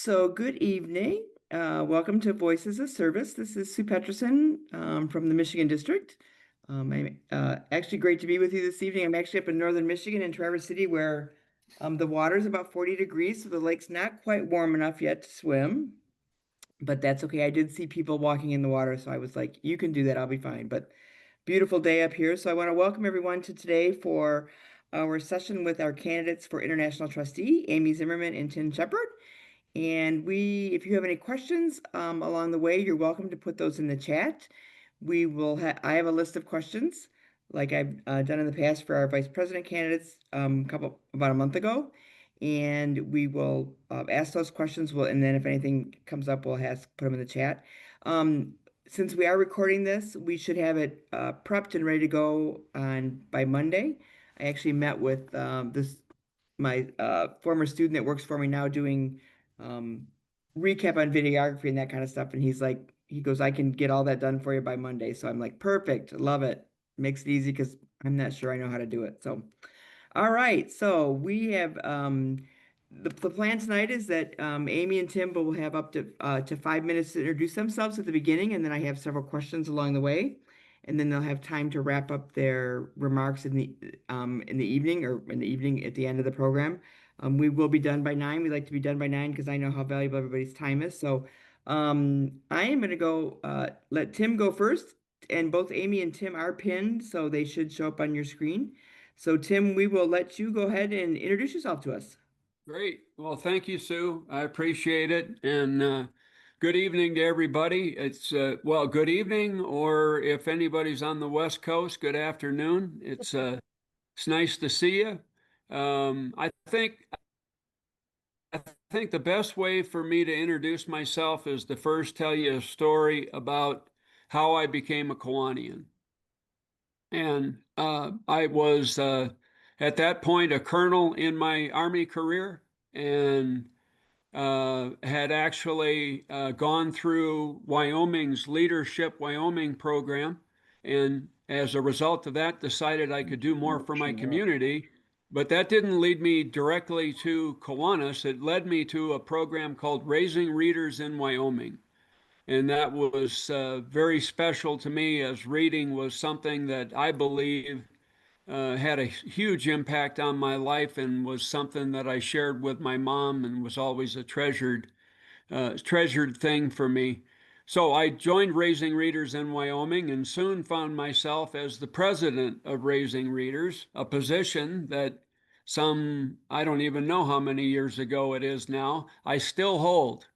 So, good evening. Welcome to Voices of Service. This is Sue Peterson from the Michigan District. I'm actually great to be with you this evening. I'm actually up in northern Michigan in Traverse City where the water is about 40 degrees, so the lake's not quite warm enough yet to swim, but that's okay. I did see people walking in the water, so I was like, you can do that, I'll be fine. But beautiful day up here. So, I want to welcome everyone to today for our session with our candidates for International Trustee, Amy Zimmerman and Tim Sheppard. And if you have any questions along the way, you're welcome to put those in the chat. I have a list of questions like I've done in the past for our vice president candidates about a month ago. And we will ask those questions. And then if anything comes up, put them in the chat. Since we are recording this, we should have it prepped and ready to go by Monday. I actually met with my former student that works for me now doing um, recap on videography and that kind of stuff. And he goes, I can get all that done for you by Monday. So I'm like, perfect. Love it. Makes it easy because I'm not sure I know how to do it. So, all right. So we have the plan tonight is that Amy and Tim will have up to 5 minutes to introduce themselves at the beginning, and then I have several questions along the way, and then they'll have time to wrap up their remarks in the evening or in the evening at the end of the program. We will be done by 9. We like to be done by 9 because I know how valuable everybody's time is. So I am going to go let Tim go first, and both Amy and Tim are pinned, so they should show up on your screen. So Tim, we will let you go ahead and introduce yourself to us. Great. Well, thank you, Sue. I appreciate it. And good evening to everybody. Well, good evening, or if anybody's on the West Coast, good afternoon. It's nice to see you. I think the best way for me to introduce myself is to first tell you a story about how I became a Kiwanian. And I was at that point a colonel in my Army career, and had actually gone through Wyoming's Leadership Wyoming program, and as a result of that, decided I could do more for my community. But that didn't lead me directly to Kiwanis. It led me to a program called Raising Readers in Wyoming. And that was very special to me, as reading was something that I believe had a huge impact on my life, and was something that I shared with my mom, and was always a treasured thing for me. So I joined Raising Readers in Wyoming, and soon found myself as the president of Raising Readers, a position that I don't even know how many years ago it is now, I still hold.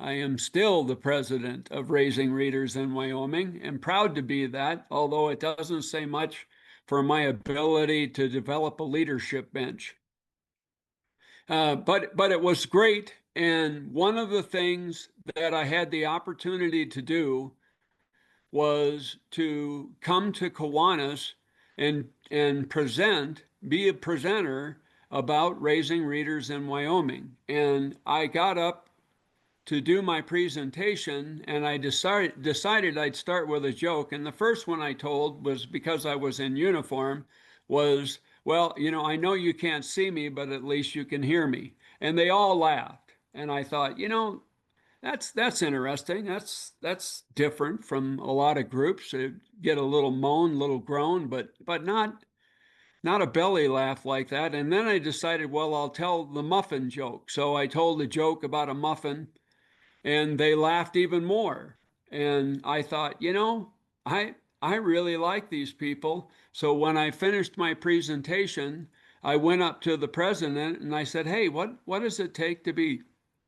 I am still the president of Raising Readers in Wyoming, and proud to be that, although it doesn't say much for my ability to develop a leadership bench. But it was great, and one of the things that I had the opportunity to do was to come to Kiwanis and be a presenter about Raising Readers in Wyoming. And I got up to do my presentation, and I decided I'd start with a joke. And the first one I told was, because I was in uniform, was, well, I know you can't see me, but at least you can hear me. And they all laughed. And I thought, that's interesting. That's different from a lot of groups. You get a little moan, little groan, but not a belly laugh like that. And then I decided, well, I'll tell the muffin joke. So I told a joke about a muffin, and they laughed even more. And I thought, I really like these people. So when I finished my presentation, I went up to the president and I said, "Hey, what does it take to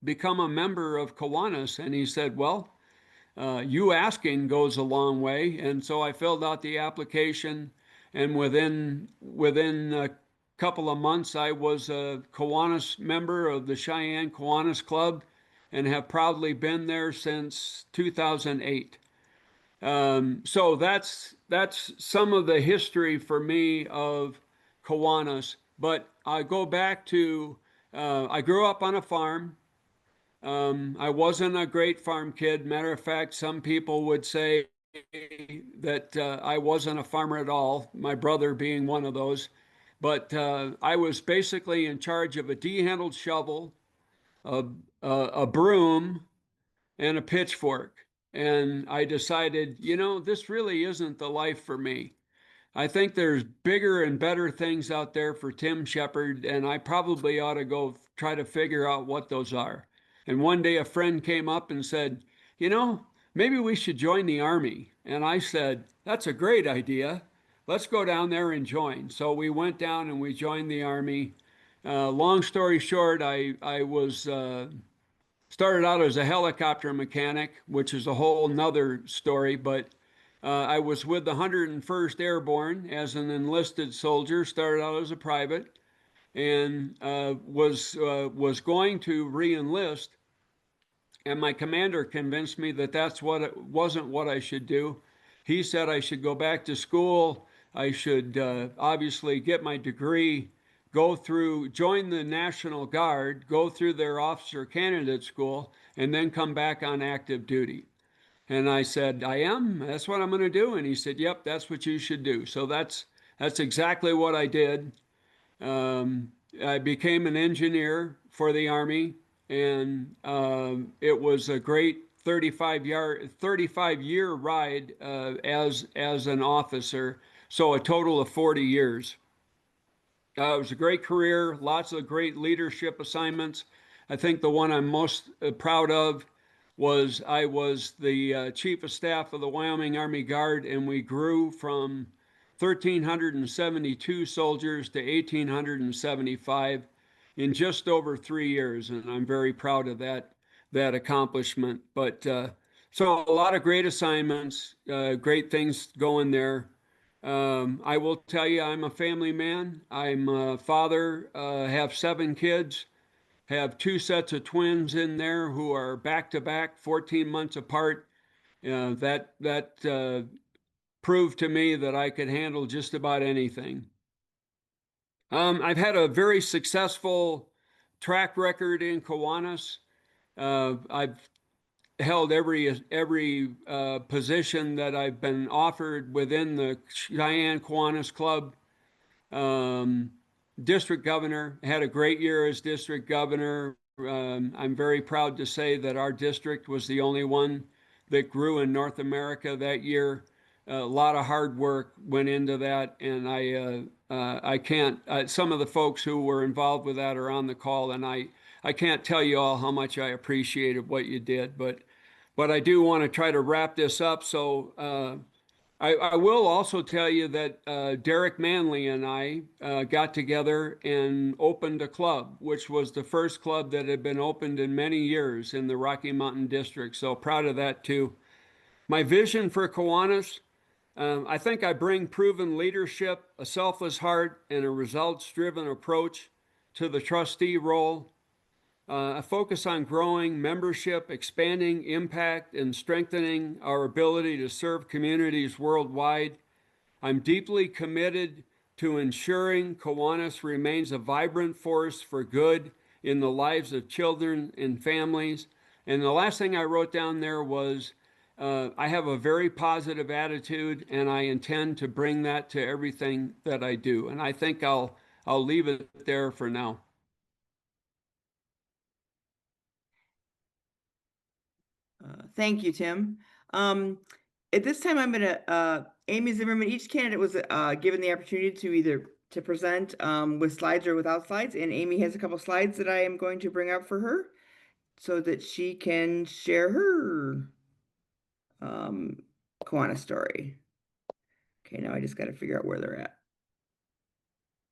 become a member of Kiwanis?" And he said, "Well, you asking goes a long way." And so I filled out the application, and within a couple of months, I was a Kiwanis member of the Cheyenne Kiwanis Club, and have proudly been there since 2008. So that's some of the history for me of Kiwanis. But I go back to I grew up on a farm. I wasn't a great farm kid. Matter of fact, some people would say that I wasn't a farmer at all, my brother being one of those. But I was basically in charge of a D-handled shovel, a, a broom, and a pitchfork. And I decided, this really isn't the life for me. I think there's bigger and better things out there for Tim Sheppard, and I probably ought to go try to figure out what those are. And one day a friend came up and said, maybe we should join the Army. And I said, that's a great idea. Let's go down there and join. So we went down and we joined the Army. Long story short, I was started out as a helicopter mechanic, which is a whole nother story, but I was with the 101st Airborne as an enlisted soldier, started out as a private, and was going to re-enlist, and my commander convinced me that that's what it wasn't what I should do. He said I should go back to school. I should obviously get my degree, join the National Guard, go through their officer candidate school, and then come back on active duty. And I said, I am. That's what I'm going to do. And he said, yep, that's what you should do. So that's exactly what I did. I became an engineer for the Army, and it was a great 35-year ride as an officer. So a total of 40 years. It was a great career, lots of great leadership assignments. I think the one I'm most proud of was I was the chief of staff of the Wyoming Army Guard, and we grew from 1,372 soldiers to 1,875 in just over 3 years, and I'm very proud of that accomplishment. But so a lot of great assignments, great things going there. I will tell you, I'm a family man. I'm a father, have 7 kids, have 2 sets of twins in there who are back to back, 14 months apart. That proved to me that I could handle just about anything. I've had a very successful track record in Kiwanis. I've held every position that I've been offered within the Cheyenne Kiwanis Club. District governor, had a great year as district governor. I'm very proud to say that our district was the only one that grew in North America that year. A lot of hard work went into that, and I can't. Some of the folks who were involved with that are on the call, and I can't tell you all how much I appreciated what you did, but I do want to try to wrap this up. So I will also tell you that Derek Manley and I got together and opened a club, which was the first club that had been opened in many years in the Rocky Mountain District. So proud of that too. My vision for Kiwanis, I think I bring proven leadership, a selfless heart, and a results-driven approach to the trustee role. I focus on growing membership, expanding impact, and strengthening our ability to serve communities worldwide. I'm deeply committed to ensuring Kiwanis remains a vibrant force for good in the lives of children and families. And the last thing I wrote down there was, I have a very positive attitude, and I intend to bring that to everything that I do. And I think I'll leave it there for now. Thank you, Tim. At this time, I'm gonna, Amy Zimmerman, each candidate was given the opportunity to either to present with slides or without slides, and Amy has a couple slides that I am going to bring up for her so that she can share her Kiwanis story. Okay, now I just got to figure out where they're at.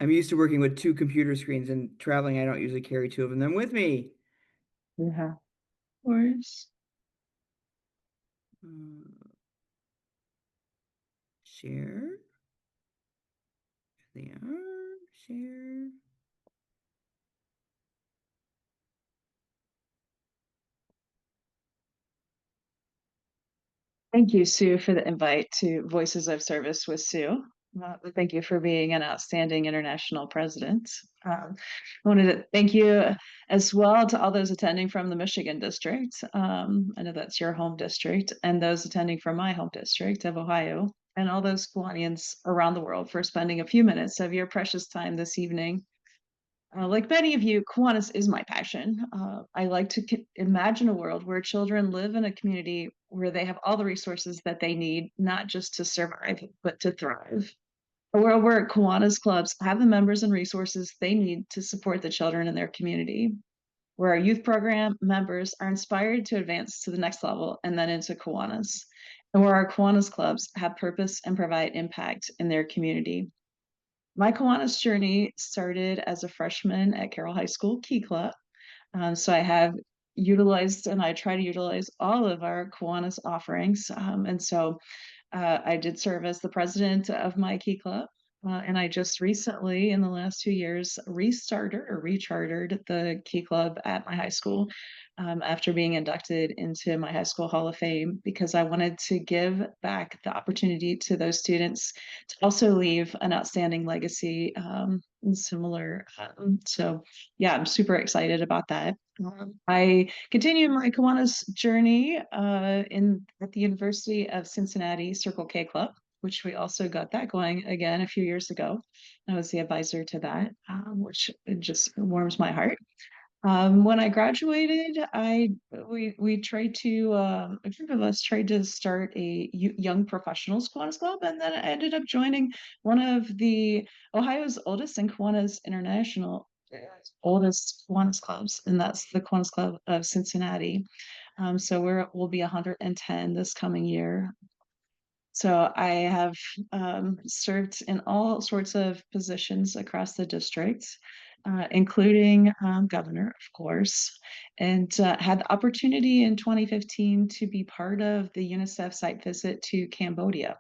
I'm used to working with 2 computer screens, and traveling, I don't usually carry 2 of them with me. Yeah, of course. Share. There they are. Share. Thank you, Sue, for the invite to Voices of Service with Sue. Thank you for being an outstanding international president. I wanted to thank you as well to all those attending from the Michigan district. I know that's your home district, and those attending from my home district of Ohio, and all those Kiwanians around the world for spending a few minutes of your precious time this evening Like many of you, Kiwanis is my passion. I like to imagine a world where children live in a community where they have all the resources that they need, not just to survive, but to thrive. A world where Kiwanis clubs have the members and resources they need to support the children in their community, where our youth program members are inspired to advance to the next level and then into Kiwanis, and where our Kiwanis clubs have purpose and provide impact in their community. My Kiwanis journey started as a freshman at Carroll High School Key Club. So I have utilized and I try to utilize all of our Kiwanis offerings. And so I did serve as the president of my Key Club. And I just recently, in the last 2 years, restarted or rechartered the Key Club at my high school after being inducted into my high school Hall of Fame because I wanted to give back the opportunity to those students to also leave an outstanding legacy and similar. So, yeah, I'm super excited about that. I continued my Kiwanis journey at the University of Cincinnati Circle K Club, which we also got that going again a few years ago. I was the advisor to that, which just warms my heart. When I graduated, we tried to a group of us tried to start a young professionals Kiwanis club, and then I ended up joining one of the Ohio's oldest and Kiwanis International oldest Kiwanis clubs, and that's the Kiwanis Club of Cincinnati. So we'll be 110 this coming year. So I have served in all sorts of positions across the district, including governor, of course, and had the opportunity in 2015 to be part of the UNICEF site visit to Cambodia.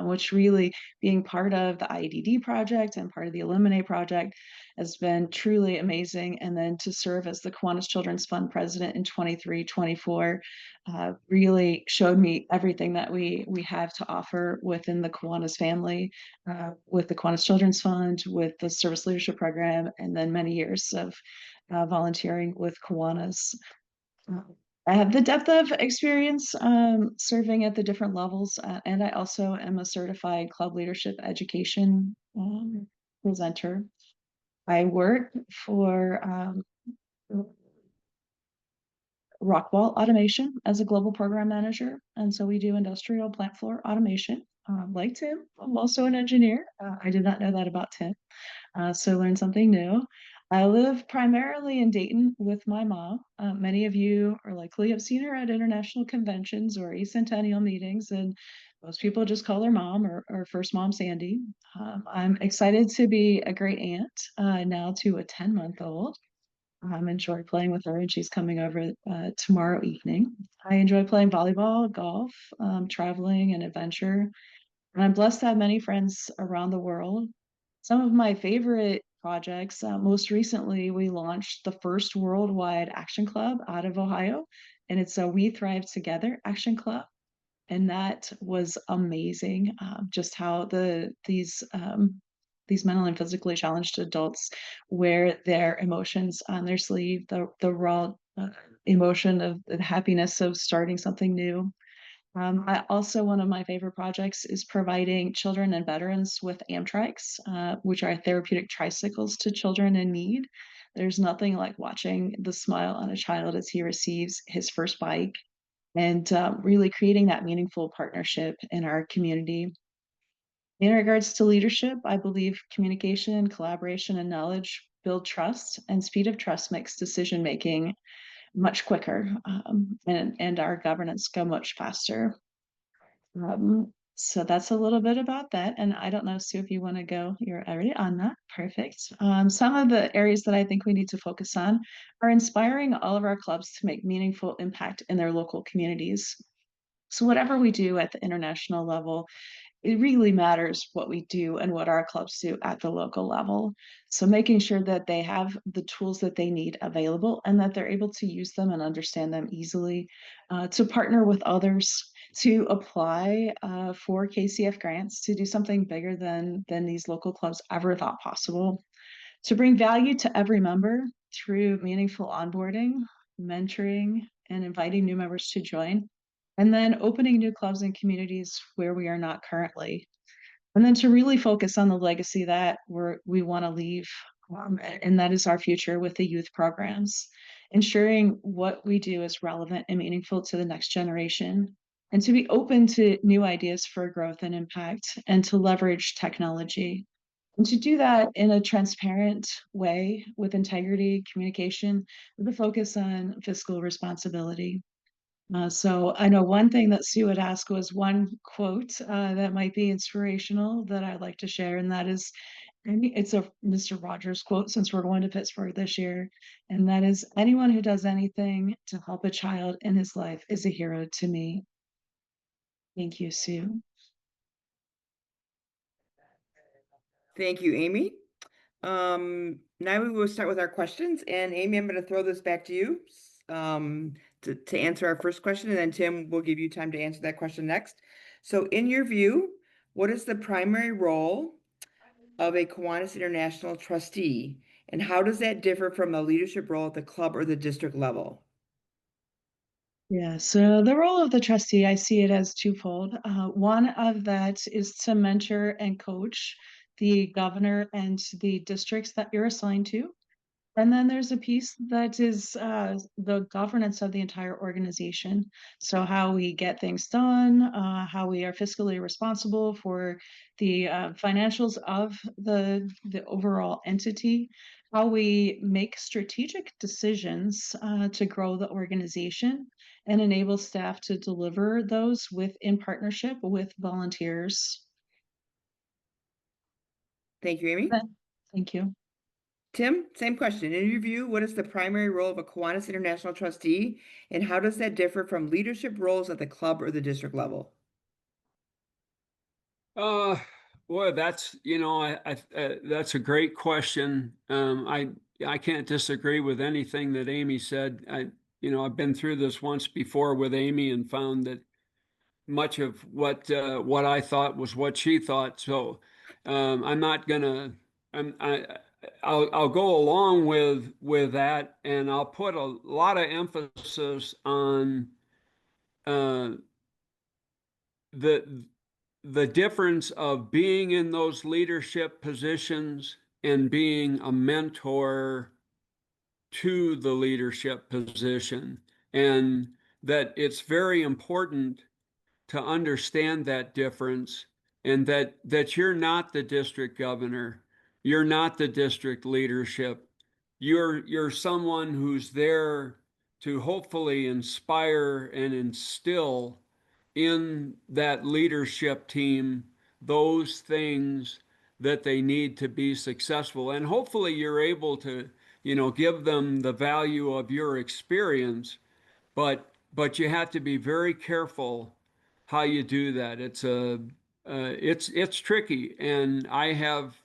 Which really being part of the IEDD project and part of the Eliminate project has been truly amazing. And then to serve as the Kiwanis Children's Fund president in 23-24 really showed me everything that we have to offer within the Kiwanis family, with the Kiwanis Children's Fund, with the Service Leadership Program, and then many years of volunteering with Kiwanis. I have the depth of experience serving at the different levels, and I also am a certified club leadership education presenter. I work for Rockwall Automation as a global program manager, and so we do industrial plant floor automation. Like Tim, I'm also an engineer. I did not know that about Tim. So learn something new. I live primarily in Dayton with my mom. Many of you are likely have seen her at international conventions or eCentennial meetings, and most people just call her mom or first mom Sandy. I'm excited to be a great aunt now to a 10-month-old. Enjoy playing with her, and she's coming over tomorrow evening. I enjoy playing volleyball, golf, traveling, and adventure. And I'm blessed to have many friends around the world. Some of my favorite projects, most recently, we launched the first worldwide action club out of Ohio, and it's a We Thrive Together action club. And that was amazing, just how these mentally and physically challenged adults wear their emotions on their sleeve, the raw emotion of the happiness of starting something new. I also, one of my favorite projects is providing children and veterans with Amtrikes, which are therapeutic tricycles to children in need. There's nothing like watching the smile on a child as he receives his first bike and really creating that meaningful partnership in our community. In regards to leadership, I believe communication, collaboration, and knowledge build trust, and speed of trust makes decision making much quicker, and our governance go much faster. So that's a little bit about that. And I don't know, Sue, if you want to go, you're already on that. Perfect. Some of the areas that I think we need to focus on are inspiring all of our clubs to make meaningful impact in their local communities. So whatever we do at the international level, it really matters what we do and what our clubs do at the local level. So making sure that they have the tools that they need available and that they're able to use them and understand them easily, to partner with others, to apply for KCF grants, to do something bigger than these local clubs ever thought possible, to bring value to every member through meaningful onboarding, mentoring, and inviting new members to join, and then opening new clubs and communities where we are not currently. And then to really focus on the legacy that we want to leave And that is our future with the youth programs, ensuring what we do is relevant and meaningful to the next generation, and to be open to new ideas for growth and impact, and to leverage technology. And to do that in a transparent way with integrity, communication, with a focus on fiscal responsibility. So I know one thing that Sue would ask was one quote that might be inspirational that I'd like to share, and that is, it's a Mr. Rogers quote since we're going to Pittsburgh this year, and that is, anyone who does anything to help a child in his life is a hero to me. Thank you, Sue. Thank you, Amy. Now we will start with our questions, and Amy, I'm going to throw this back to you to answer our first question, and then Tim will give you time to answer that question next. So in your view, what is the primary role of a Kiwanis International trustee, and how does that differ from the leadership role at the club or the district level? Yeah, so the role of the trustee, I see it as twofold. One of that is to mentor and coach the governor and the districts that you're assigned to. And then there's a piece that is the governance of the entire organization. So how we get things done, how we are fiscally responsible for the financials of the overall entity, how we make strategic decisions to grow the organization and enable staff to deliver those in partnership with volunteers. Thank you, Amy. Thank you. Tim, same question. In your view, what is the primary role of a Kiwanis International trustee, and how does that differ from leadership roles at the club or the district level? Uh, Boy, that's that's a great question. I can't disagree with anything that Amy said. I've been through this once before with Amy and found that much of what I thought was what she thought. So I'm not gonna. I'll go along with that, and I'll put a lot of emphasis on uh, the the difference of being in those leadership positions and being a mentor to the leadership position, and that it's very important to understand that difference, and that you're not the district governor, you're not the district leadership, you're someone who's there to hopefully inspire and instill in that leadership team those things that they need to be successful. And hopefully you're able to, give them the value of your experience, but you have to be very careful how you do that. It's tricky, and I have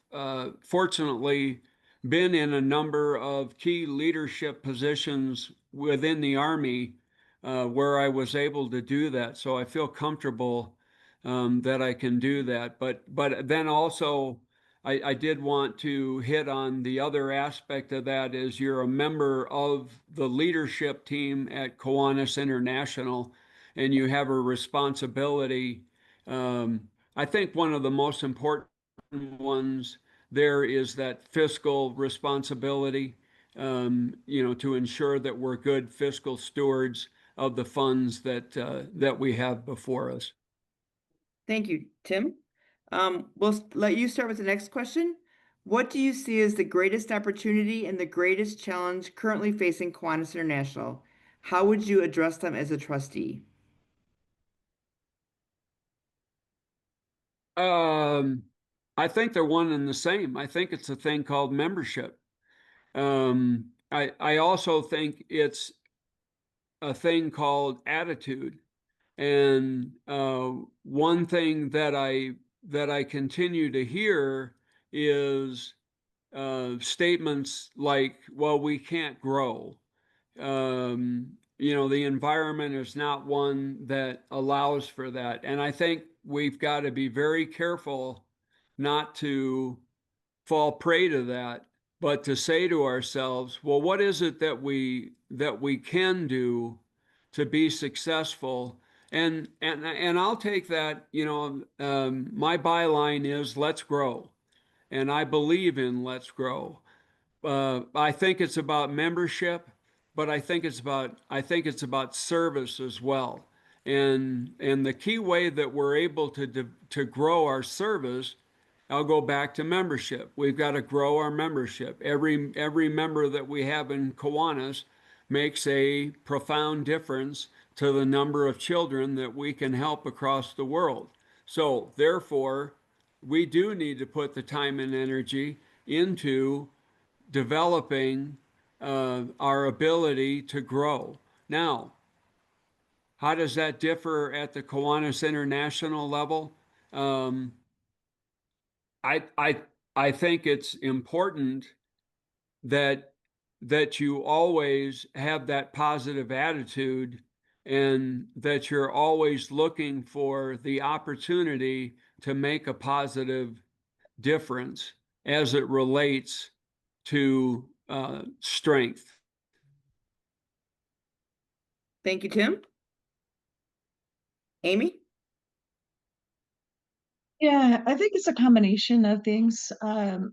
fortunately been in a number of key leadership positions within the Army where I was able to do that. So I feel comfortable that I can do that. But then also, I did want to hit on the other aspect of that is you're a member of the leadership team at Kiwanis International, and you have a responsibility. I think one of the most important ones there is that fiscal responsibility, to ensure that we're good fiscal stewards of the funds that we have before us. Thank you, Tim. We'll let you start with the next question. What do you see as the greatest opportunity and the greatest challenge currently facing Kiwanis International? How would you address them as a trustee? Um, I think they're one and the same. I think it's a thing called membership. I also think it's a thing called attitude. And one thing that I continue to hear is statements like, "Well, we can't grow." The environment is not one that allows for that, and I think we've got to be very careful not to fall prey to that, but to say to ourselves, well, what is it that we can do to be successful? And I'll take that, my byline is let's grow. And I believe in let's grow. I think it's about membership, but I think it's about service as well. And the key way that we're able to grow our service, I'll go back to membership. We've got to grow our membership. Every member that we have in Kiwanis makes a profound difference to the number of children that we can help across the world. So therefore, we do need to put the time and energy into developing our ability to grow. Now, how does that differ at the Kiwanis International level? Um, I, I, I think it's important that you always have that positive attitude and that you're always looking for the opportunity to make a positive difference as it relates to strength. Thank you, Tim. Amy? Yeah, I think it's a combination of things.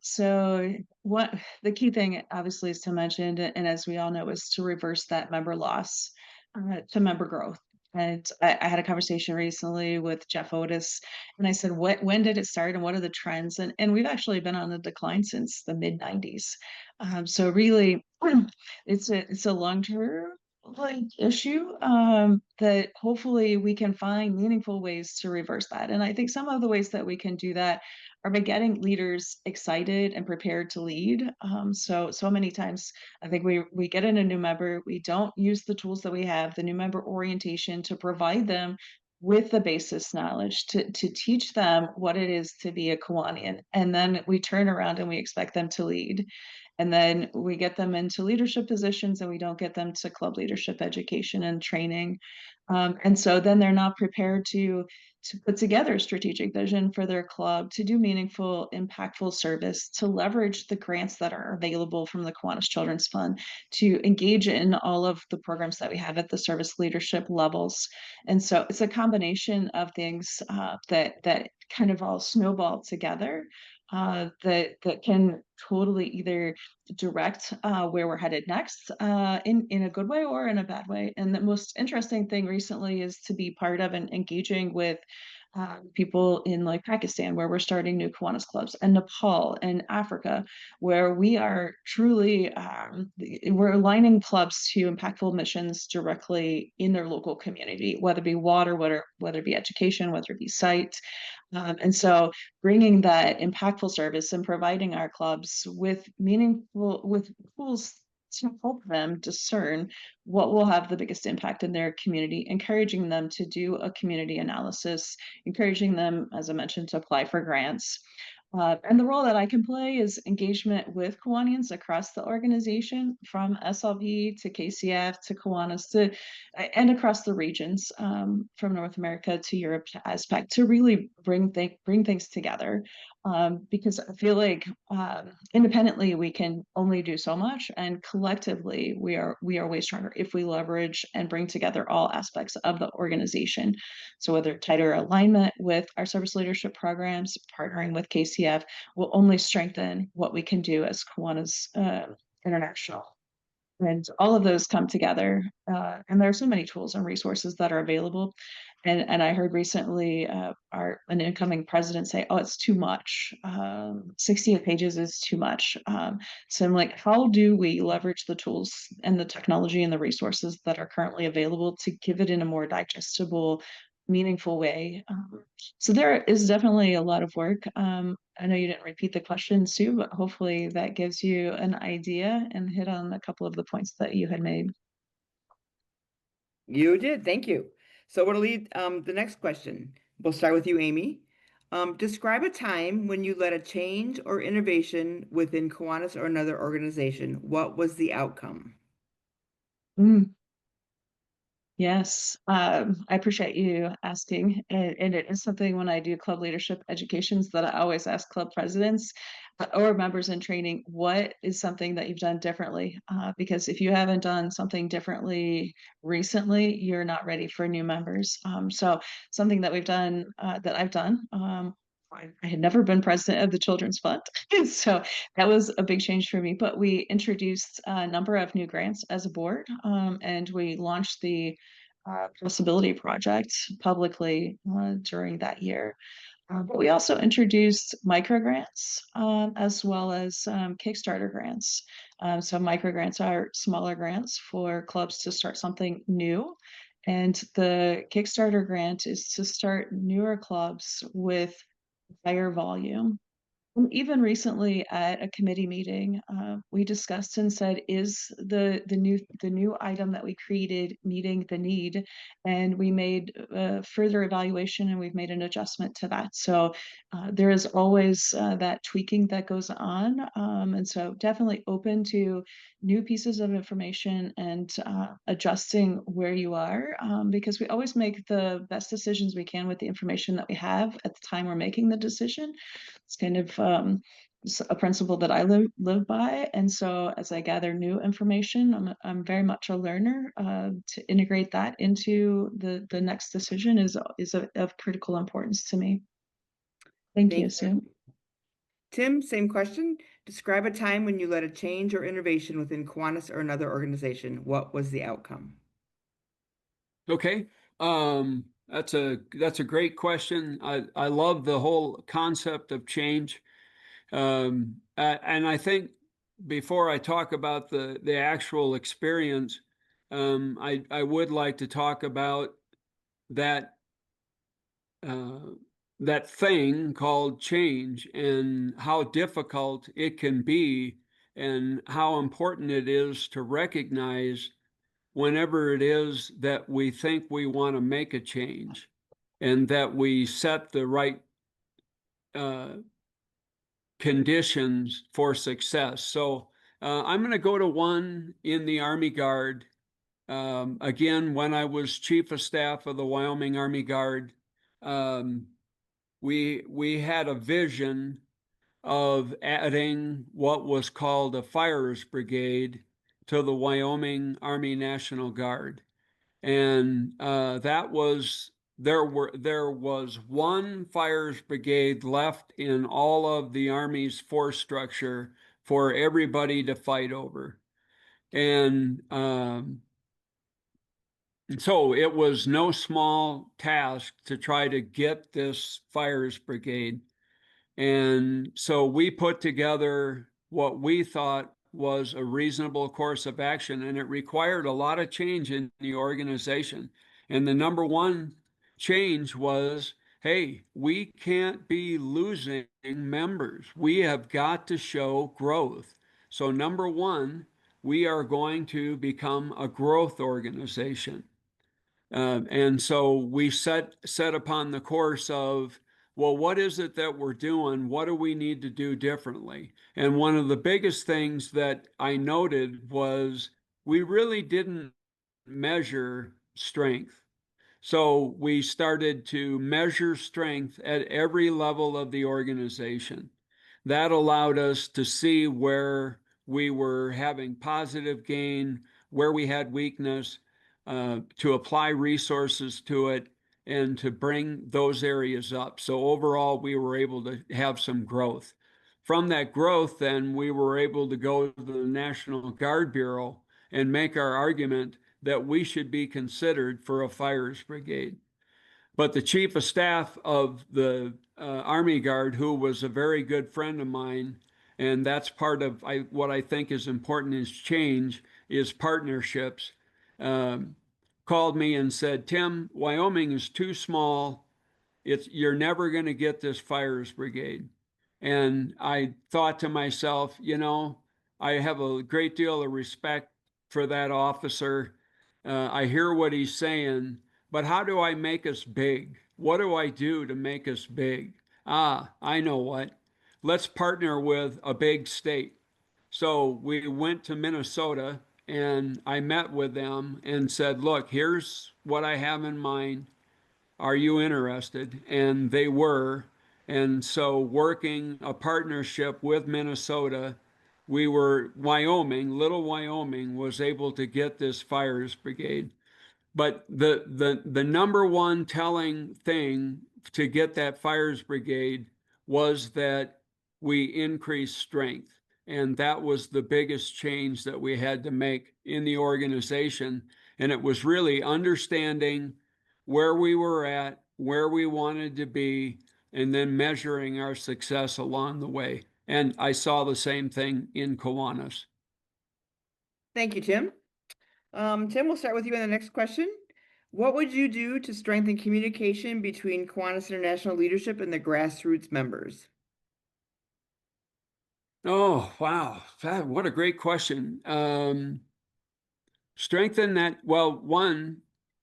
So what the key thing obviously is to mention, and as we all know, is to reverse that member loss to member growth. And I had a conversation recently with Jeff Otis, and I said, when did it start and what are the trends? And we've actually been on the decline since the mid 90s. So really, it's a long-term like issue that hopefully we can find meaningful ways to reverse that. And I think some of the ways that we can do that are by getting leaders excited and prepared to lead. So many times I think we get in a new member, we don't use the tools that we have, the new member orientation to provide them with the basis knowledge to teach them what it is to be a Kiwanian. And then we turn around and we expect them to lead. And then we get them into leadership positions and we don't get them to club leadership education and training. And so then they're not prepared to put together a strategic vision for their club, to do meaningful, impactful service, to leverage the grants that are available from the Kiwanis Children's Fund, to engage in all of the programs that we have at the service leadership levels. And so it's a combination of things that kind of all snowball together that can totally either direct where we're headed next in a good way or in a bad way. And the most interesting thing recently is to be part of and engaging with people in like Pakistan, where we're starting new Kiwanis clubs, and Nepal and Africa, where we are truly we're aligning clubs to impactful missions directly in their local community, whether it be water, whether it be education, whether it be sight. And so bringing that impactful service and providing our clubs with tools to help them discern what will have the biggest impact in their community, encouraging them to do a community analysis, encouraging them, as I mentioned, to apply for grants. And the role that I can play is engagement with Kiwanians across the organization, from SLP to KCF to Kiwanis and across the regions, from North America to Europe to ASPEC, to really bring things together. Because I feel like independently we can only do so much, and collectively we are way stronger if we leverage and bring together all aspects of the organization. So whether tighter alignment with our service leadership programs, partnering with KCF will only strengthen what we can do as Kiwanis International. And all of those come together. And there are so many tools and resources that are available. And I heard recently an incoming president say, "Oh, it's too much. 68 pages is too much." So I'm like, how do we leverage the tools and the technology and the resources that are currently available to give it in a more digestible, meaningful way? So there is definitely a lot of work. I know you didn't repeat the question, Sue, but hopefully that gives you an idea and hit on a couple of the points that you had made. You did, thank you. So what'll lead the next question? We'll start with you, Amy. Describe a time when you led a change or innovation within Kiwanis or another organization. What was the outcome? Mm. Yes, I appreciate you asking. And it is something when I do club leadership educations that I always ask club presidents or members in training, what is something that you've done differently? Because if you haven't done something differently recently, you're not ready for new members. So something that we've done, that I've done, I had never been president of the Children's Fund, so that was a big change for me. But we introduced a number of new grants as a board, and we launched the Possibility Project publicly during that year. But we also introduced micro grants as well as Kickstarter grants. So micro grants are smaller grants for clubs to start something new. And the Kickstarter grant is to start newer clubs with higher volume. Even recently at a committee meeting, we discussed and said, is the new item that we created meeting the need? And we made further evaluation, and we've made an adjustment to that. So there is always that tweaking that goes on, and so definitely open to new pieces of information and adjusting where you are, because we always make the best decisions we can with the information that we have at the time we're making the decision. It's kind of a principle that I live by, and so as I gather new information, I'm very much a learner. To integrate that into the next decision is of critical importance to me. Thank you, Sue. Tim, same question. Describe a time when you led a change or innovation within Kiwanis or another organization. What was the outcome? Okay. That's a great question. I love the whole concept of change. And I think before I talk about the actual experience, I would like to talk about that uh, that thing called change and how difficult it can be, and how important it is to recognize whenever it is that we think we want to make a change, and that we set the right uh, conditions for success. So I'm going to go to one in the Army Guard. Again, when I was chief of staff of the Wyoming Army Guard, um, we had a vision of adding what was called a fires brigade to the Wyoming Army National Guard. And that was there was one fires brigade left in all of the Army's force structure for everybody to fight over. And so it was no small task to try to get this fires brigade. And so we put together what we thought was a reasonable course of action, and it required a lot of change in the organization. And the number one change was, hey, we can't be losing members. We have got to show growth. So number one, we are going to become a growth organization. And so we set upon the course of, well, what is it that we're doing? What do we need to do differently? And one of the biggest things that I noted was we really didn't measure strength. So we started to measure strength at every level of the organization. That allowed us to see where we were having positive gain, where we had weakness, to apply resources to it, and to bring those areas up. So overall, we were able to have some growth. From that growth, then we were able to go to the National Guard Bureau and make our argument that we should be considered for a fires brigade. But the chief of staff of the Army Guard, who was a very good friend of mine, and that's part of what I think is important is change, is partnerships, called me and said, Tim, Wyoming is too small. You're never going to get this fires brigade. And I thought to myself, I have a great deal of respect for that officer. I hear what he's saying, but how do I make us big? What do I do to make us big? I know what. Let's partner with a big state. So we went to Minnesota, and I met with them and said, look, here's what I have in mind. Are you interested? And they were. And so, working a partnership with Minnesota, little Wyoming was able to get this fires brigade. But the number one telling thing to get that fires brigade was that we increased strength. And that was the biggest change that we had to make in the organization. And it was really understanding where we were at, where we wanted to be, and then measuring our success along the way. And I saw the same thing in Kiwanis. Thank you, Tim. Tim, we'll start with you on the next question. What would you do to strengthen communication between Kiwanis International leadership and the grassroots members? Oh, wow. What a great question. Strengthen that. Well, one,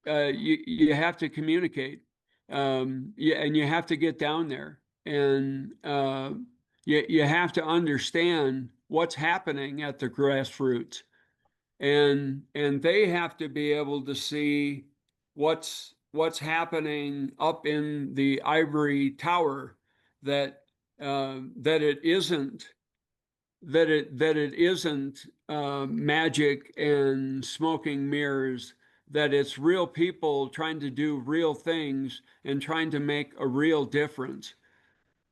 you have to communicate. And you have to get down there, and you have to understand what's happening at the grassroots, and they have to be able to see what's happening up in the ivory tower, that that it isn't magic and smoking mirrors, that it's real people trying to do real things and trying to make a real difference.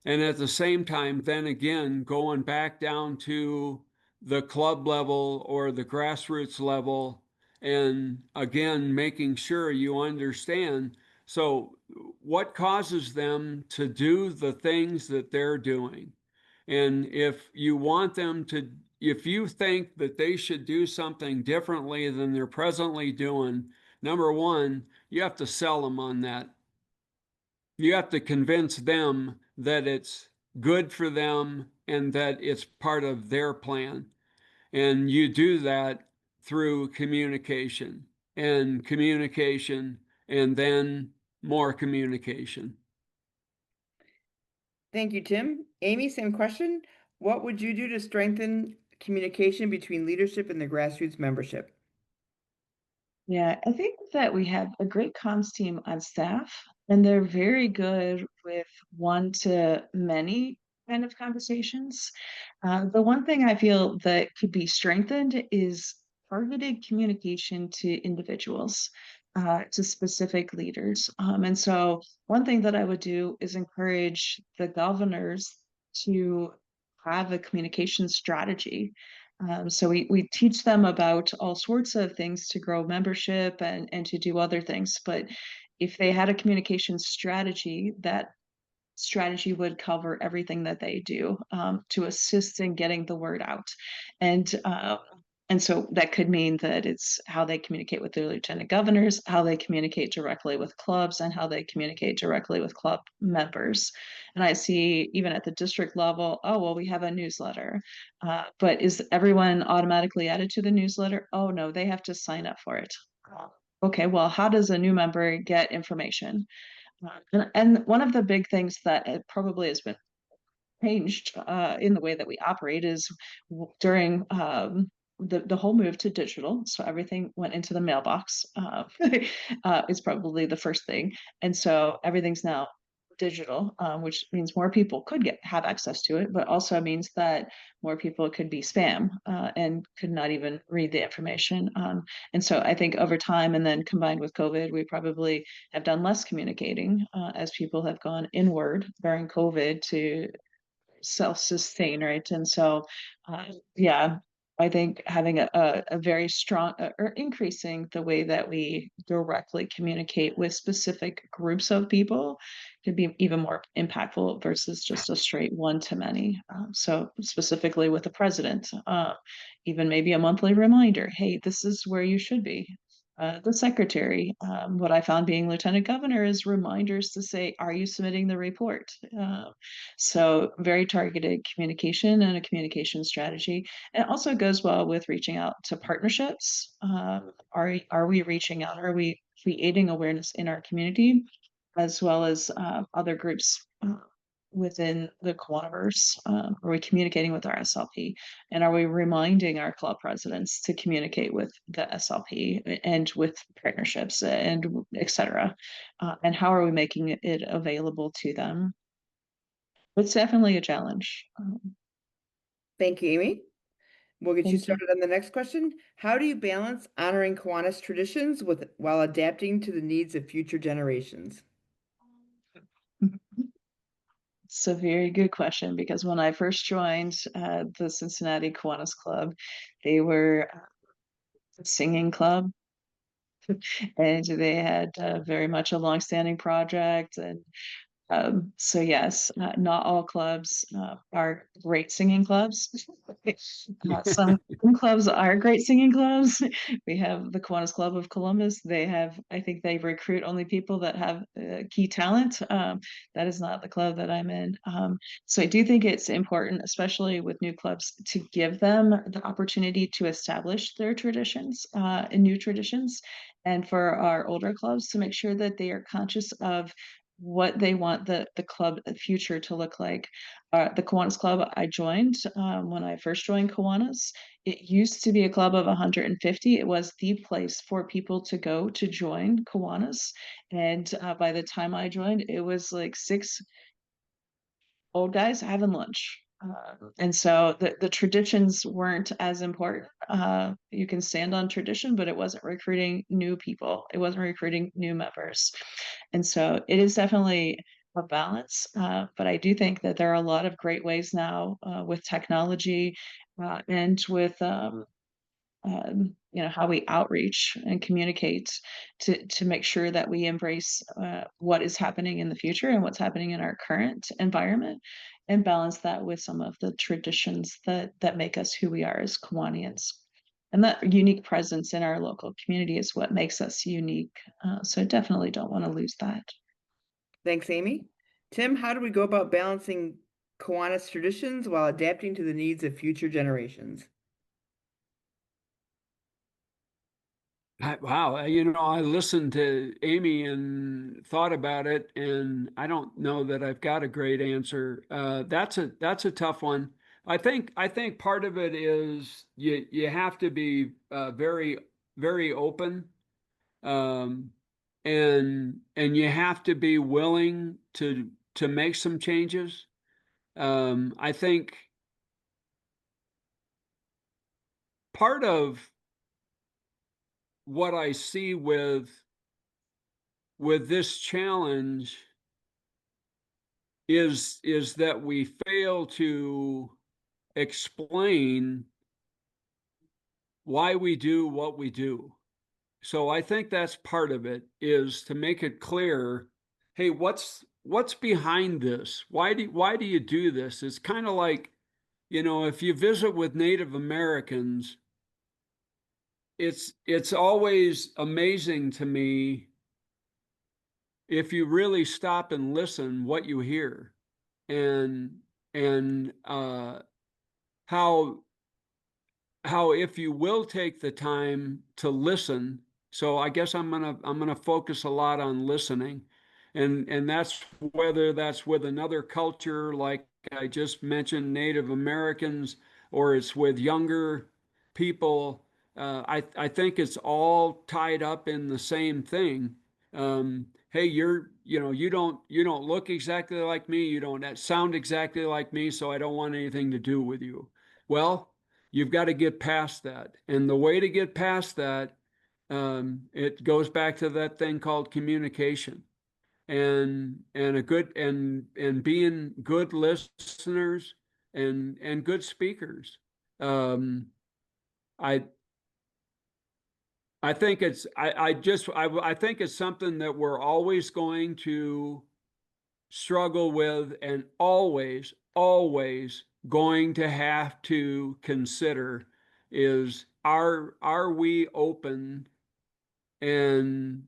And at the same time, then again, going back down to the club level or the grassroots level, and again, making sure you understand. So, what causes them to do the things that they're doing? And if you want them to, if you think that they should do something differently than they're presently doing, number one, you have to sell them on that. You have to convince them that it's good for them and that it's part of their plan. And you do that through communication and communication and then more communication. Thank you, Tim. Amy, same question. What would you do to strengthen communication between leadership and the grassroots membership? Yeah, I think that we have a great comms team on staff, and they're very good with one to many kind of conversations. The one thing I feel that could be strengthened is targeted communication to individuals, to specific leaders. And so, one thing that I would do is encourage the governors to have a communication strategy. So we teach them about all sorts of things to grow membership and to do other things. But if they had a communication strategy, that strategy would cover everything that they do, to assist in getting the word out. And and so that could mean that it's how they communicate with their lieutenant governors, how they communicate directly with clubs, and how they communicate directly with club members. And I see even at the district level, oh, well, we have a newsletter. But is everyone automatically added to the newsletter? Oh, no, they have to sign up for it. Okay, well, how does a new member get information? And one of the big things that it probably has been changed in the way that we operate is during the whole move to digital. So everything went into the mailbox. Is probably the first thing, and so everything's now digital, which means more people could have access to it, but also means that more people could be spam and could not even read the information. And so I think over time, and then combined with COVID, we probably have done less communicating as people have gone inward during COVID to self-sustain, right? And so, yeah, I think having a very strong or increasing the way that we directly communicate with specific groups of people could be even more impactful versus just a straight one to many. So specifically with the president, even maybe a monthly reminder, hey, this is where you should be. The secretary, what I found being lieutenant governor is reminders to say, are you submitting the report? So very targeted communication and a communication strategy. And it also goes well with reaching out to partnerships. Are we reaching out? Are we creating awareness in our community, as well as other groups within the Kiwaniverse? Are we communicating with our SLP? And are we reminding our club presidents to communicate with the SLP and with partnerships and et cetera? And how are we making it available to them? It's definitely a challenge. Thank you, Amy. We'll get you Thank you. started on the next question. How do you balance honoring Kiwanis traditions while adapting to the needs of future generations? It's a very good question because when I first joined the Cincinnati Kiwanis Club, they were a singing club, and they had very much a longstanding project. And so yes, not all clubs are great singing clubs. Some clubs are great singing clubs. We have the Kiwanis Club of Columbus. They have, I think they recruit only people that have key talent. That is not the club that I'm in. So I do think it's important, especially with new clubs, to give them the opportunity to establish their traditions and new traditions. And for our older clubs to make sure that they are conscious of what they want the club future to look like. The Kiwanis Club I joined when I first joined Kiwanis, it used to be a club of 150. It was the place for people to go to join Kiwanis. And by the time I joined, it was like 6 old guys having lunch. And so the traditions weren't as important. You can stand on tradition, but it wasn't recruiting new people. It wasn't recruiting new members. And so it is definitely a balance. But I do think that there are a lot of great ways now with technology and with how we outreach and communicate to make sure that we embrace what is happening in the future and what's happening in our current environment, and balance that with some of the traditions that make us who we are as Kiwanians. And that unique presence in our local community is what makes us unique. So I definitely don't want to lose that. Thanks, Amy. Tim, how do we go about balancing Kiwanis traditions while adapting to the needs of future generations? Wow, I listened to Amy and thought about it, and I don't know that I've got a great answer. That's a tough one. I think part of it is you have to be very open, um, and you have to be willing to make some changes. I think part of what I see with this challenge is that we fail to explain why we do what we do. So I think that's part of it, is to make it clear, hey, what's behind this? Why do you do this? It's kind of like, if you visit with Native Americans, it's always amazing to me, if you really stop and listen, what you hear, and how if you will take the time to listen. So I guess I'm gonna focus a lot on listening, and that's whether that's with another culture, like I just mentioned, Native Americans, or it's with younger people. I think it's all tied up in the same thing. Hey, you don't look exactly like me, you don't sound exactly like me, so I don't want anything to do with you. Well, you've got to get past that. And the way to get past that, it goes back to that thing called communication, and a good and being good listeners and good speakers. Um, I I think it's I think it's something that we're always going to struggle with, and always going to have to consider, is are we open and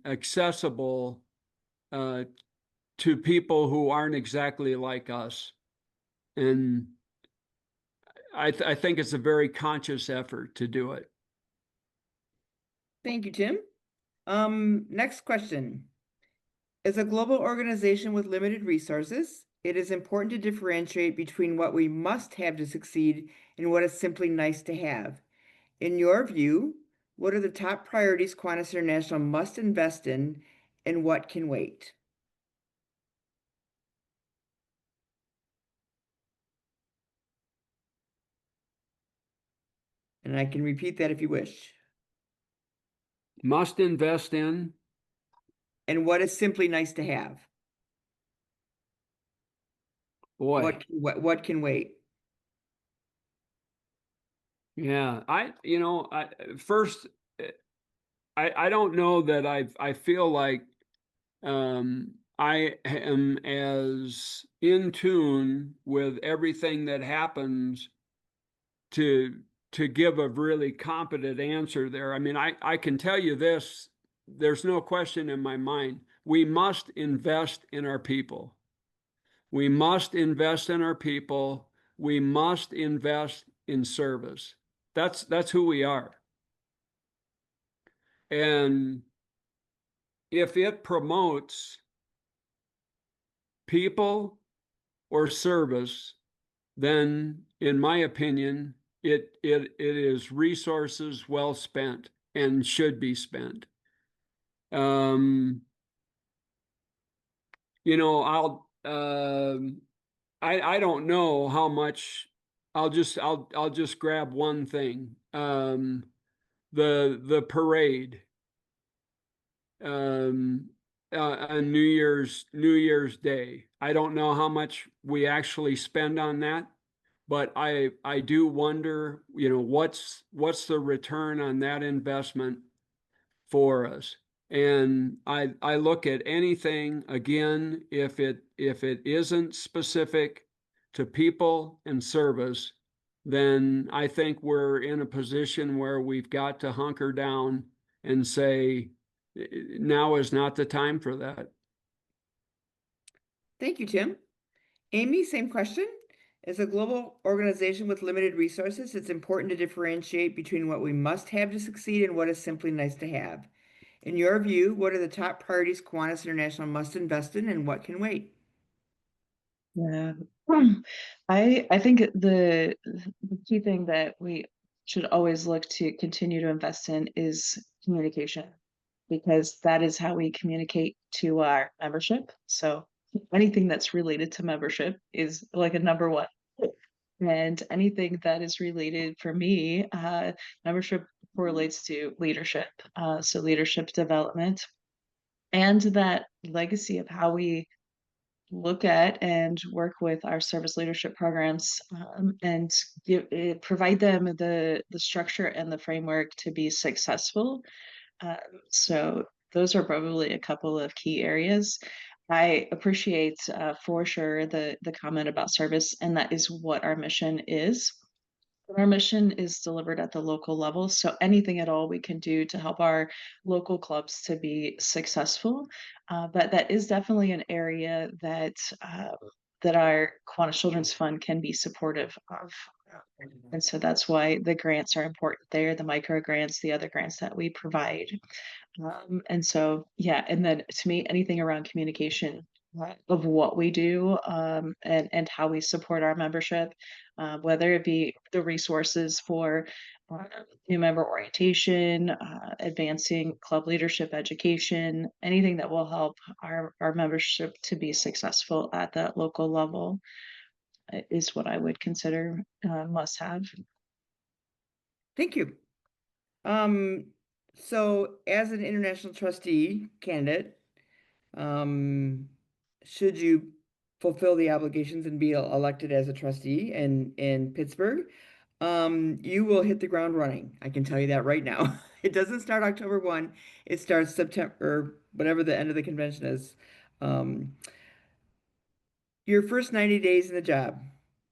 accessible uh, to people who aren't exactly like us. And I think it's a very conscious effort to do it. Thank you, Tim. Next question. As a global organization with limited resources, it is important to differentiate between what we must have to succeed and what is simply nice to have. In your view, what are the top priorities Kiwanis International must invest in, and what can wait? And I can repeat that if you wish. Must invest in. And what is simply nice to have? Boy, What can wait? yeah. First, eh, I don't know that I feel like I am as in tune with everything that happens to to give a really competent answer there. I mean, I can tell you this, there's no question in my mind. We must invest in our people. We must invest in our people. We must invest in service. That's who we are. And if it promotes people or service, then in my opinion, it is resources well spent and should be spent. Um, I don't know how much. I'll just grab one thing. The parade um, on New Year's Day. I don't know how much we actually spend on that, but I do wonder, what's the return on that investment for us? And I look at anything again, if it isn't specific to people and service, then I think we're in a position where we've got to hunker down and say, now is not the time for that. Thank you, Tim. Amy, same question. As a global organization with limited resources, it's important to differentiate between what we must have to succeed and what is simply nice to have. In your view, what are the top priorities Kiwanis International must invest in and what can wait? Yeah. I think the key thing that we should always look to continue to invest in is communication, because that is how we communicate to our membership. So anything that's related to membership is like a number one. And anything that is related for me, membership correlates to leadership. So leadership development and that legacy of how we look at and work with our service leadership programs, and provide them the structure and the framework to be successful. Um, so those are probably a couple of key areas. I appreciate, for sure, the comment about service, and that is what our mission is. Our mission is delivered at the local level, so anything at all we can do to help our local clubs to be successful. But that is definitely an area that our Kiwanis Children's Fund can be supportive of. And so that's why the grants are important there, the micro grants, the other grants that we provide. And so, yeah, and then to me, anything around communication, of what we do, and how we support our membership, whether it be the resources for uh, new member orientation, advancing club leadership education, anything that will help our membership to be successful at that local level, is what I would consider must have. Thank you. Um, so as an international trustee candidate, um, should you fulfill the obligations and be elected as a trustee in Pittsburgh, you will hit the ground running. I can tell you that right now. It doesn't start October 1. It starts September, or whatever the end of the convention is. Um, your first 90 days in the job.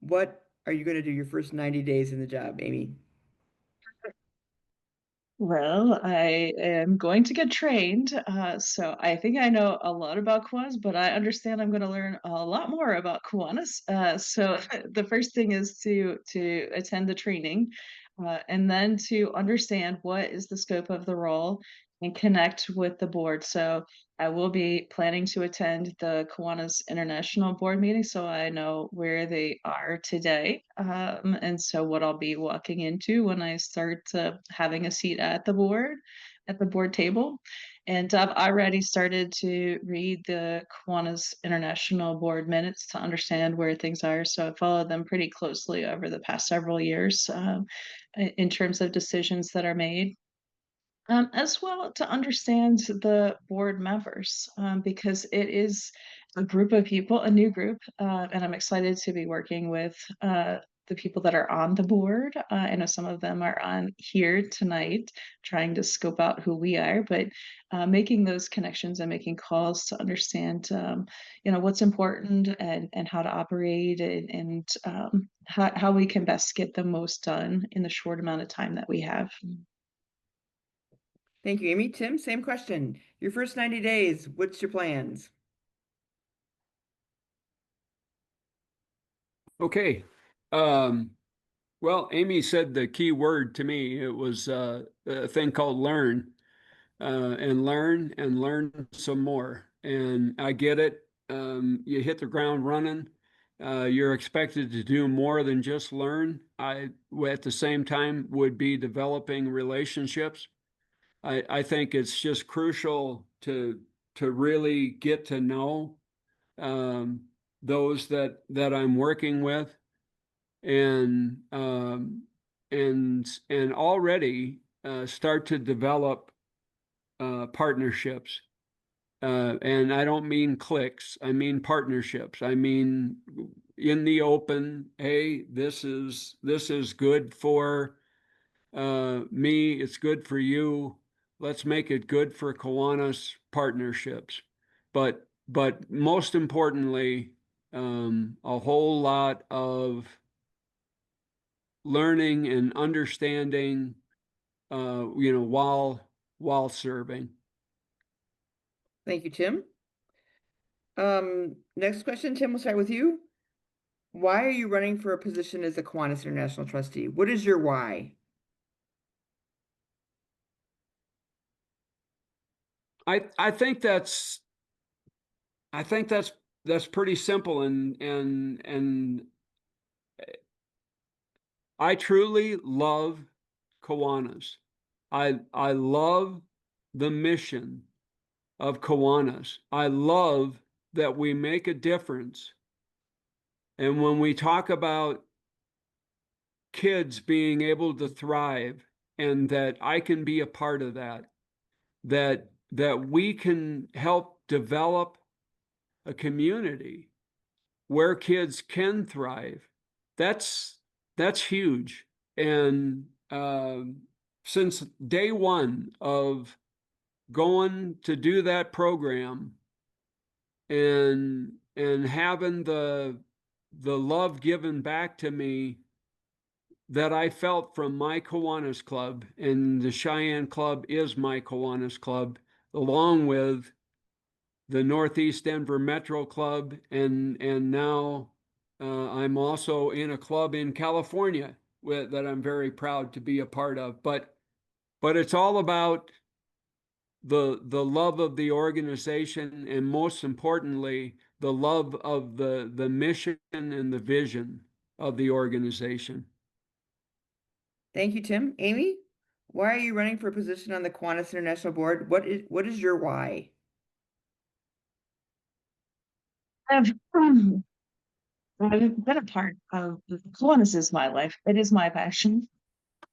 What are you going to do your first 90 days in the job, Amy? Well, I am going to get trained, so I think I know a lot about Kiwanis, but I understand I'm going to learn a lot more about Kiwanis. So the first thing is to attend the training, and then to understand what is the scope of the role and connect with the board. So I will be planning to attend the Kiwanis International Board meeting, so I know where they are today, and so what I'll be walking into when I start having a seat at the board table. And I've already started to read the Kiwanis International Board minutes to understand where things are. So I followed them pretty closely over the past several years, in terms of decisions that are made, as well to understand the board members, because it is a group of people, a new group, and I'm excited to be working with the people that are on the board. I know some of them are on here tonight, trying to scope out who we are, but making those connections and making calls to understand, what's important and how to operate and how we can best get the most done in the short amount of time that we have. Thank you, Amy. Tim, same question. Your first 90 days, what's your plans? Okay. Well, Amy said the key word to me. It was a thing called learn, and learn some more. And I get it. You hit the ground running. You're expected to do more than just learn. I, at the same time, would be developing relationships. I think it's just crucial to really get to know um, those that I'm working with, and and already start to develop partnerships. And I don't mean cliques. I mean partnerships. I mean in the open. Hey, this is good for me. It's good for you. Let's make it good for Kiwanis partnerships. But most importantly, a whole lot of learning and understanding, while serving. Thank you, Tim. Next question, Tim, we'll start with you. Why are you running for a position as a Kiwanis International Trustee? What is your why? I think that's pretty simple, and I truly love Kiwanis. I love the mission of Kiwanis. I love that we make a difference. And when we talk about kids being able to thrive, and that I can be a part of that, that we can help develop a community where kids can thrive. That's huge. And since day one of going to do that program, and having the love given back to me that I felt from my Kiwanis Club, and the Cheyenne Club is my Kiwanis Club, along with the Northeast Denver Metro Club, and now I'm also in a club in California that I'm very proud to be a part of. But it's all about the love of the organization, and most importantly, the love of the mission and the vision of the organization. Thank you, Tim. Amy, why are you running for a position on the Kiwanis International Board? What is your why? I've, I've been a part of Kiwanis is my life. It is my passion.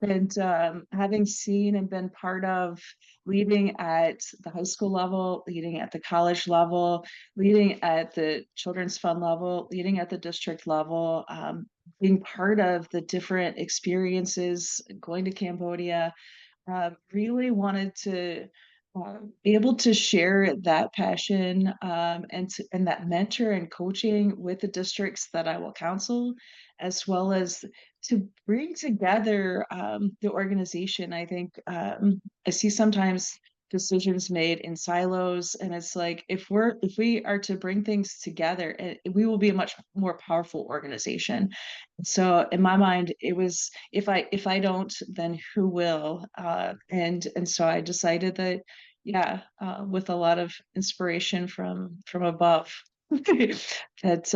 And having seen and been part of leading at the high school level, leading at the college level, leading at the children's fund level, leading at the district level, being part of the different experiences, going to Cambodia, really wanted to be able to share that passion, and that mentor and coaching with the districts that I will counsel, as well as to bring together the organization. I think I see sometimes decisions made in silos, and it's like if we are to bring things together, we will be a much more powerful organization. So in my mind, it was if I don't, then who will? And so I decided that, yeah, with a lot of inspiration from above, that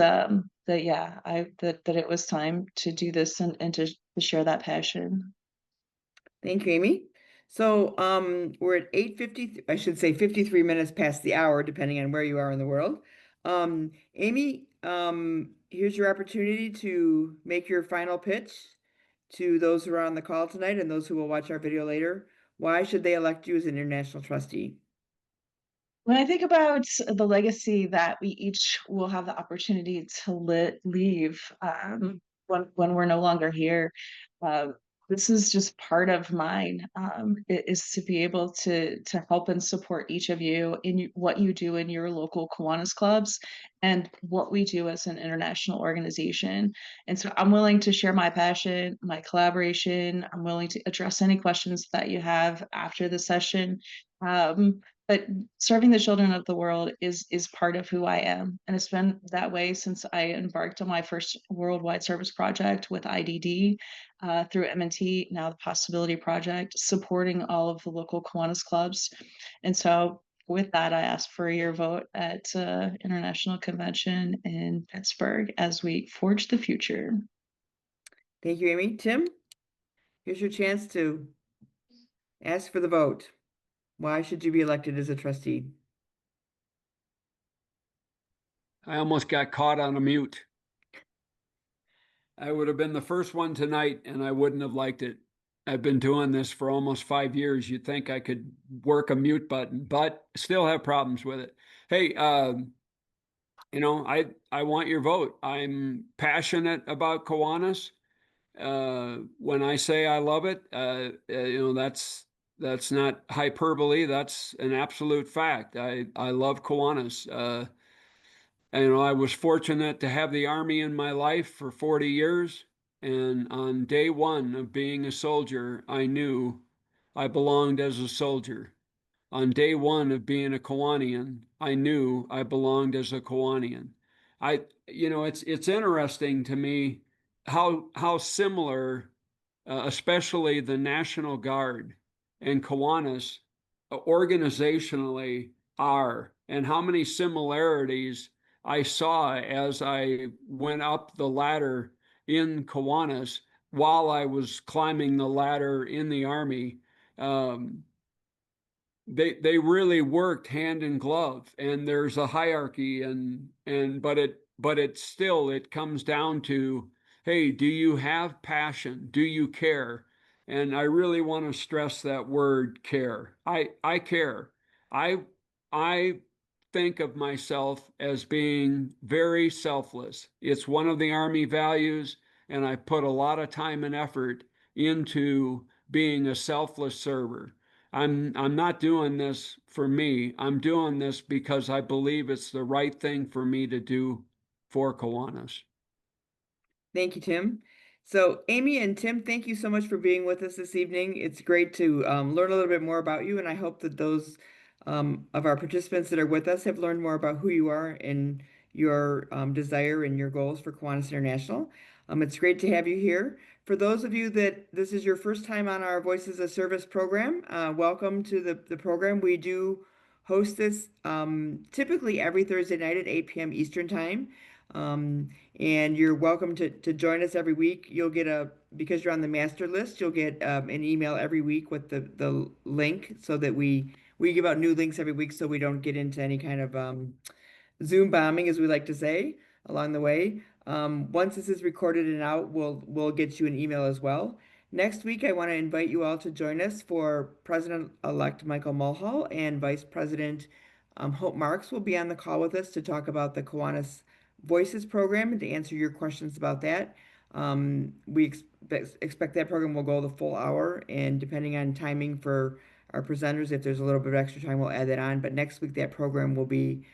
yeah, that it was time to do this and to share that passion. Thank you, Amy. So we're at 8:50, I should say 53 minutes past the hour, depending on where you are in the world. Amy, here's your opportunity to make your final pitch to those who are on the call tonight and those who will watch our video later. Why should they elect you as an international trustee? When I think about the legacy that we each will have the opportunity to leave when we're no longer here, uh, this is just part of mine. Is to be able to help and support each of you in what you do in your local Kiwanis clubs and what we do as an international organization. And so I'm willing to share my passion, my collaboration. I'm willing to address any questions that you have after the session. But serving the children of the world is part of who I am, and it's been that way since I embarked on my first worldwide service project with IDD through M&T, now the Possibility Project, supporting all of the local Kiwanis clubs. And so, with that, I ask for your vote at International Convention in Pittsburgh as we forge the future. Thank you, Amy. Tim, here's your chance to ask for the vote. Why should you be elected as a trustee? I almost got caught on a mute. I would have been the first one tonight and I wouldn't have liked it. I've been doing this for almost 5 years. You'd think I could work a mute button, but still have problems with it. Hey, I want your vote. I'm passionate about Kiwanis. When I say I love it, that's not hyperbole. That's an absolute fact. I love Kiwanis. I was fortunate to have the Army in my life for 40 years. And on day one of being a soldier, I knew I belonged as a soldier. On day one of being a Kiwanian, I knew I belonged as a Kiwanian. It's interesting to me how similar, especially the National Guard and Kiwanis, organizationally are, and how many similarities I saw as I went up the ladder in Kiwanis while I was climbing the ladder in the Army. Um, they really worked hand in glove, and there's a hierarchy, but it comes down to, hey, do you have passion? Do you care? And I really want to stress that word care. I care. I i think of myself as being very selfless. It's one of the Army values, and I put a lot of time and effort into being a selfless server. I'm not doing this for me. I'm doing this because I believe it's the right thing for me to do for Kiwanis. Thank you, Tim. So, Amy and Tim, thank you so much for being with us this evening. It's great to learn a little bit more about you, and I hope that those of our participants that are with us have learned more about who you are and your desire and your goals for Kiwanis International. It's great to have you here. For those of you that this is your first time on our Voices of Service program, welcome to the program. We do host this typically every Thursday night at 8 p.m. Eastern Time. And you're welcome to join us every week. You'll get because you're on the master list, you'll get an email every week with the link so that we give out new links every week so we don't get into any kind of Zoom bombing, as we like to say, along the way. Once this is recorded and out, we'll get you an email as well. Next week, I want to invite you all to join us for President-elect Michael Mulhall and Vice President Hope Marks will be on the call with us to talk about the Kiwanis Voices program and to answer your questions about that. We expect that program will go the full hour, and depending on timing for our presenters, if there's a little bit of extra time, we'll add that on. But next week, that program will be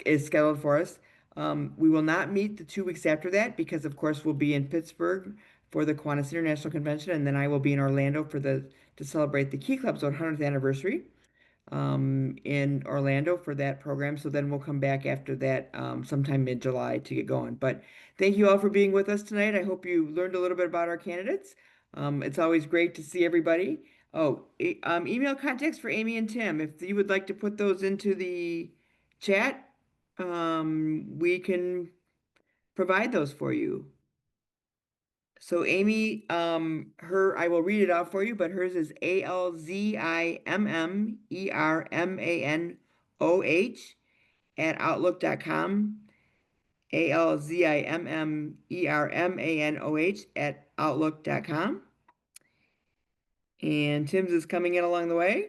is scheduled for us. We will not meet the 2 weeks after that because, of course, we'll be in Pittsburgh for the Kiwanis International Convention, and then I will be in Orlando to celebrate the Key Club's 100th anniversary in Orlando for that program. So then we'll come back after that sometime mid-July to get going. But thank you all for being with us tonight. I hope you learned a little bit about our candidates. It's always great to see everybody. Oh, email contacts for Amy and Tim. If you would like to put those into the chat, we can provide those for you. So Amy, I will read it out for you, but hers is ALZIMMERMANOH at outlook.com. ALZIMMERMANOH at outlook.com. And Tim's is coming in along the way.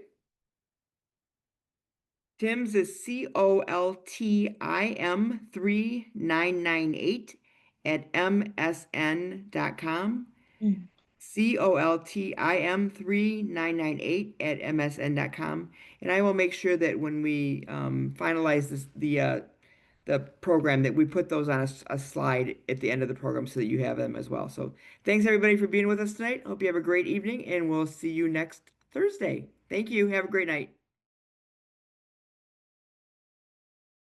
Tim's is COLTIM3998 at msn.com. Mm. COLTIM3998 at msn.com. And I will make sure that when we finalize the program that we put those on a slide at the end of the program so that you have them as well. So thanks everybody for being with us tonight. Hope you have a great evening and we'll see you next Thursday. Thank you. Have a great night.